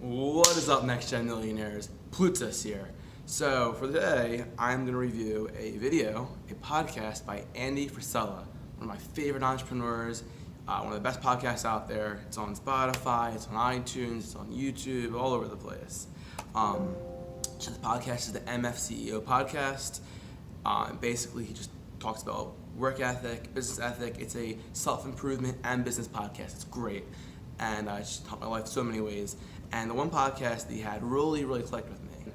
What is up, Next Gen Millionaires? Plutus here. So for today, I'm going to review a podcast by Andy Frisella, one of my favorite entrepreneurs, one of the best podcasts out there. It's on Spotify, it's on iTunes, it's on YouTube, all over the place. So the podcast is the MFCEO podcast. Basically, he just talks about work ethic, business ethic. It's a self-improvement and business podcast. It's great. And it's just helped my life so many ways. And the one podcast that he had really clicked with me.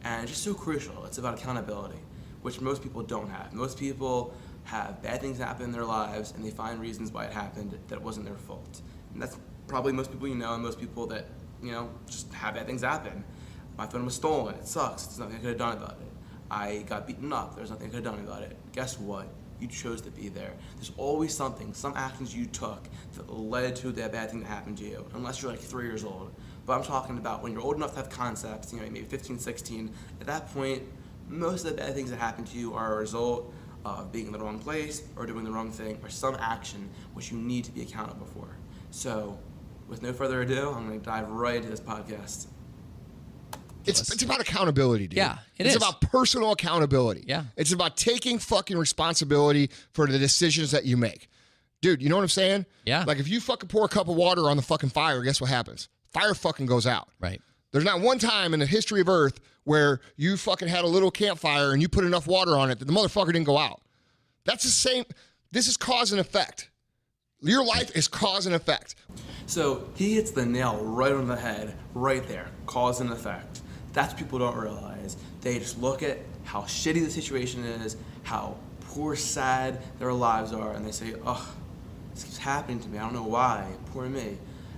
And it's just so crucial. It's about accountability, which most people don't have. Most people have bad things happen in their lives, and they find reasons why it happened that it wasn't their fault. And that's probably most people you know, and most people that, just have bad things happen. My phone was stolen. It sucks. There's nothing I could have done about it. I got beaten up. There's nothing I could have done about it. Guess what? You chose to be there. There's always something, some actions you took that led to that bad thing that happened to you, unless you're like 3 years old. But I'm talking about when you're old enough to have concepts, maybe 15, 16, at that point, most of the bad things that happen to you are a result of being in the wrong place or doing the wrong thing or some action which you need to be accountable for. So, with no further ado, I'm going to dive right into this podcast. It's about accountability, dude. Yeah, it's about personal accountability. Yeah. It's about taking fucking responsibility for the decisions that you make. Dude, you know what I'm saying? Yeah. Like if you fucking pour a cup of water on the fucking fire, guess what happens? Fire fucking goes out. Right. There's not one time in the history of Earth where you fucking had a little campfire and you put enough water on it that the motherfucker didn't go out. That's the same. This is cause and effect. Your life is cause and effect. So he hits the nail right on the head, right there, cause and effect. That's what people don't realize. They just look at how shitty the situation is, how poor, sad their lives are, and they say, oh, this keeps happening to me. I don't know why. Poor me.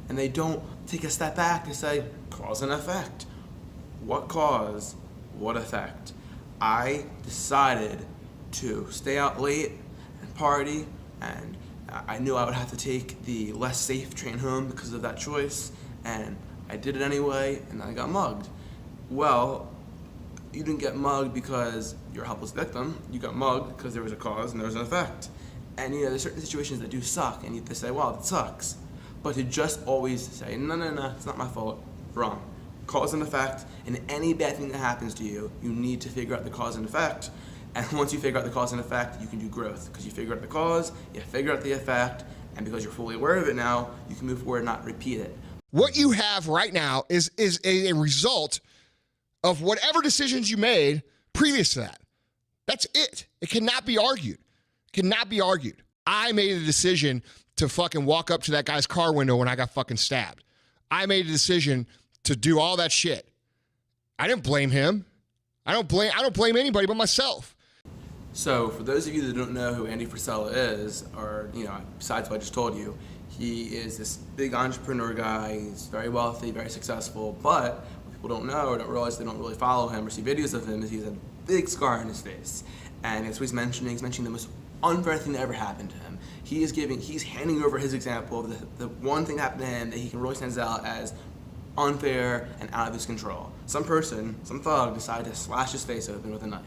And they don't take a step back to say, cause and effect. What cause? What effect? I decided to stay out late and party, and I knew I would have to take the less safe train home because of that choice, and I did it anyway, and I got mugged. Well, you didn't get mugged because you're a helpless victim. You got mugged because there was a cause and there was an effect. And there's certain situations that do suck, and you have to say, wow, that sucks. But to just always say, no, it's not my fault, wrong. Cause and effect, and any bad thing that happens to you, you need to figure out the cause and effect. And once you figure out the cause and effect, you can do growth. Because you figure out the cause, you figure out the effect, and because you're fully aware of it now, you can move forward and not repeat it. What you have right now is a result of whatever decisions you made previous to that. That's it. It cannot be argued. Cannot be argued. I made a decision to fucking walk up to that guy's car window when I got fucking stabbed. I made a decision to do all that shit. I didn't blame him. I don't blame anybody but myself. So for those of you that don't know who Andy Frisella is, or besides what I just told you, he is this big entrepreneur guy. He's very wealthy, very successful, but people don't know or don't realize, they don't really follow him or see videos of him, is he has a big scar on his face. And that's what he's mentioning. He's mentioning the most unfair thing that ever happened to him. He's handing over his example of the one thing that happened to him that he can really stand out as unfair and out of his control. Some person, some thug, decided to slash his face open with a knife.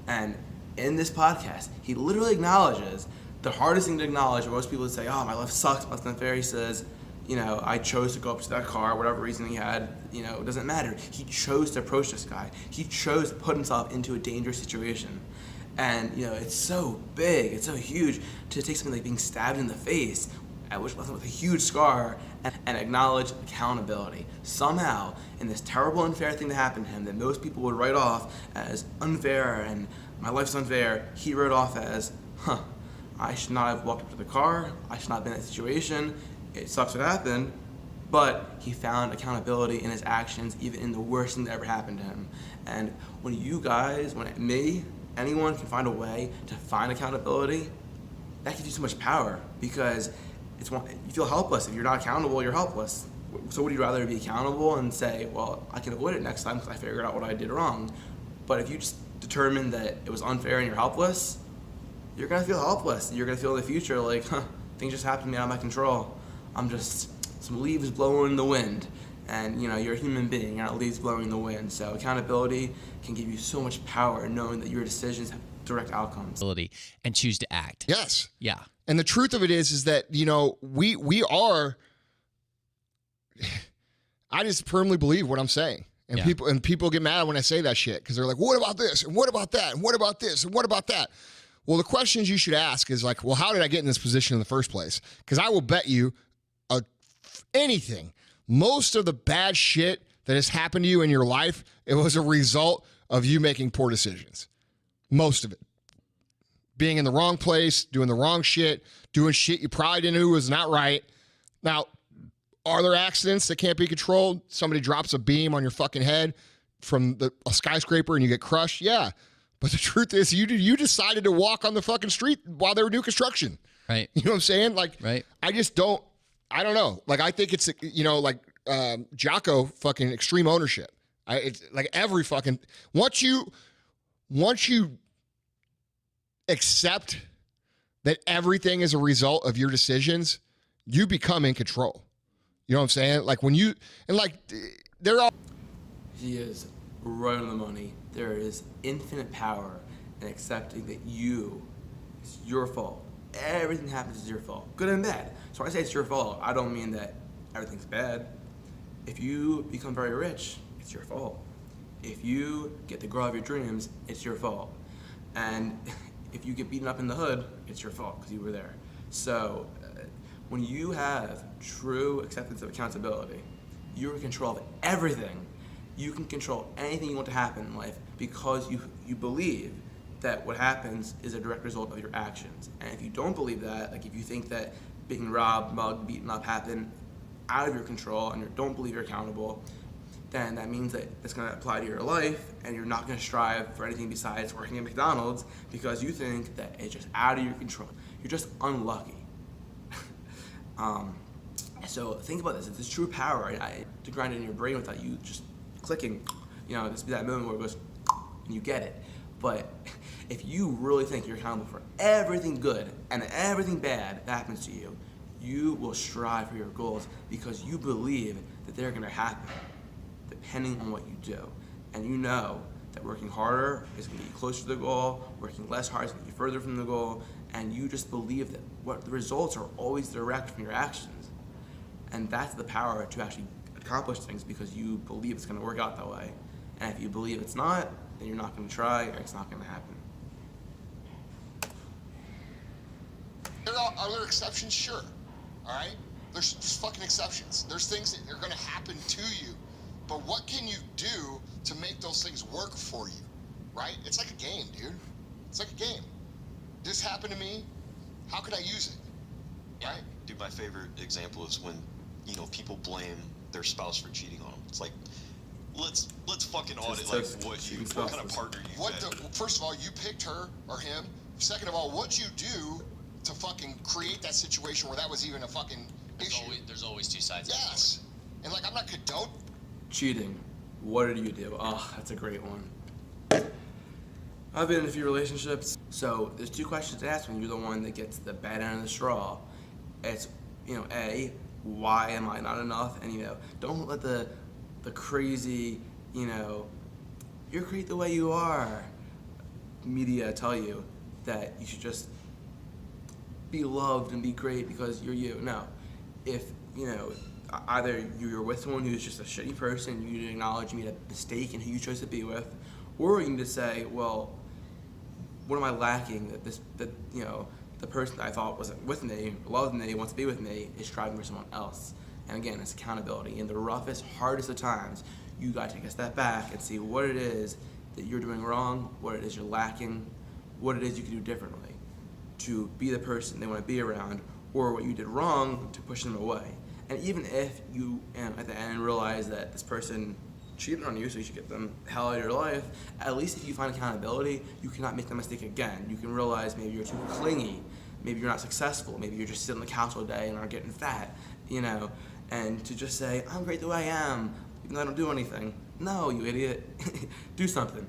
And in this podcast, he literally acknowledges the hardest thing to acknowledge. Most people would say, oh, my life sucks, my life's unfair. He says, I chose to go up to that car, whatever reason he had, it doesn't matter. He chose to approach this guy. He chose to put himself into a dangerous situation. And, it's so big, it's so huge to take something like being stabbed in the face, which left him with a huge scar, and acknowledge accountability. Somehow, in this terrible, unfair thing that happened to him that most people would write off as unfair and my life's unfair, he wrote off as, I should not have walked up to the car, I should not have been in that situation, it sucks what happened, but he found accountability in his actions, even in the worst thing that ever happened to him. And when anyone can find a way to find accountability, that gives you so much power, because you feel helpless. If you're not accountable, you're helpless. So would you rather be accountable and say, well, I can avoid it next time because I figured out what I did wrong? But if you just determine that it was unfair and you're helpless, you're going to feel helpless. You're going to feel in the future like, things just happened to me out of my control. I'm just some leaves blowing in the wind. And you're a human being, you're not leaves blowing in the wind. So accountability can give you so much power, knowing that your decisions have direct outcomes. And choose to act. Yes. Yeah. And the truth of it is that, we are, I just firmly believe what I'm saying. And people get mad when I say that shit because they're like, what about this? And what about that? And what about this? And what about that? Well, the questions you should ask is like, well, how did I get in this position in the first place? Because I will bet you anything. Most of the bad shit that has happened to you in your life, it was a result of you making poor decisions. Most of it. Being in the wrong place, doing the wrong shit, doing shit you probably didn't know was not right. Now, are there accidents that can't be controlled? Somebody drops a beam on your fucking head from a skyscraper and you get crushed? Yeah. But the truth is you decided to walk on the fucking street while they were doing construction. Right. You know what I'm saying? Like, right. I don't know. Like, I think it's, like Jocko fucking extreme ownership. It's like every fucking, once you accept that everything is a result of your decisions, you become in control. You know what I'm saying? Like they're all. He is right on the money. There is infinite power in accepting that it's your fault. Everything happens is your fault, good and bad. So when I say it's your fault, I don't mean that everything's bad. If you become very rich, it's your fault. If you get the girl of your dreams, it's your fault. And if you get beaten up in the hood, it's your fault because you were there. So when you have true acceptance of accountability, you're in control of everything. You can control anything you want to happen in life because you believe that what happens is a direct result of your actions. And if you don't believe that, like if you think that being robbed, mugged, beaten up happened out of your control and you don't believe you're accountable, then that means that it's going to apply to your life and you're not going to strive for anything besides working at McDonald's because you think that it's just out of your control. You're just unlucky. So think about this. It's this true power to grind it in your brain without you just clicking. This be that moment where it goes and you get it. But if you really think you're accountable for everything good and everything bad that happens to you, you will strive for your goals because you believe that they're going to happen depending on what you do. And you know that working harder is going to get you closer to the goal, working less hard is going to get you further from the goal, and you just believe that what the results are always direct from your actions. And that's the power to actually accomplish things because you believe it's going to work out that way. And if you believe it's not, then you're not going to try or it's not going to happen. Are there exceptions? Sure. All right? There's fucking exceptions. There's things that are going to happen to you. But what can you do to make those things work for you? Right? It's like a game, dude. It's like a game. This happened to me. How can I use it? Right? Dude, my favorite example is when, people blame their spouse for cheating on them. It's like, let's fucking audit what kind of partner you had. First of all, you picked her or him. Second of all, what'd you do to fucking create that situation where that was even a fucking issue? There's always two sides. Yes. And I'm not condoning cheating. What did you do? Oh, that's a great one. I've been in a few relationships. So there's two questions to ask when you're the one that gets the bad end of the straw. It's, A, why am I not enough? And, don't let the crazy, you're great the way you are media tell you that you should just be loved and be great because you're you. No. If, either you're with someone who's just a shitty person, you need to acknowledge you made a mistake in who you chose to be with, or you need to say, well, what am I lacking that the person that I thought was with me, loved me, wants to be with me, is striving for someone else. And again, it's accountability. In the roughest, hardest of times, you gotta take a step back and see what it is that you're doing wrong, what it is you're lacking, what it is you can do differently to be the person they want to be around, or what you did wrong to push them away. And even if you at the end realize that this person cheated on you, so you should get them the hell out of your life, at least if you find accountability, you cannot make that mistake again. You can realize maybe you're too clingy, maybe you're not successful, maybe you're just sitting on the couch all day and aren't getting fat, and to just say, I'm great the way I am, even though I don't do anything. No, you idiot. Do something.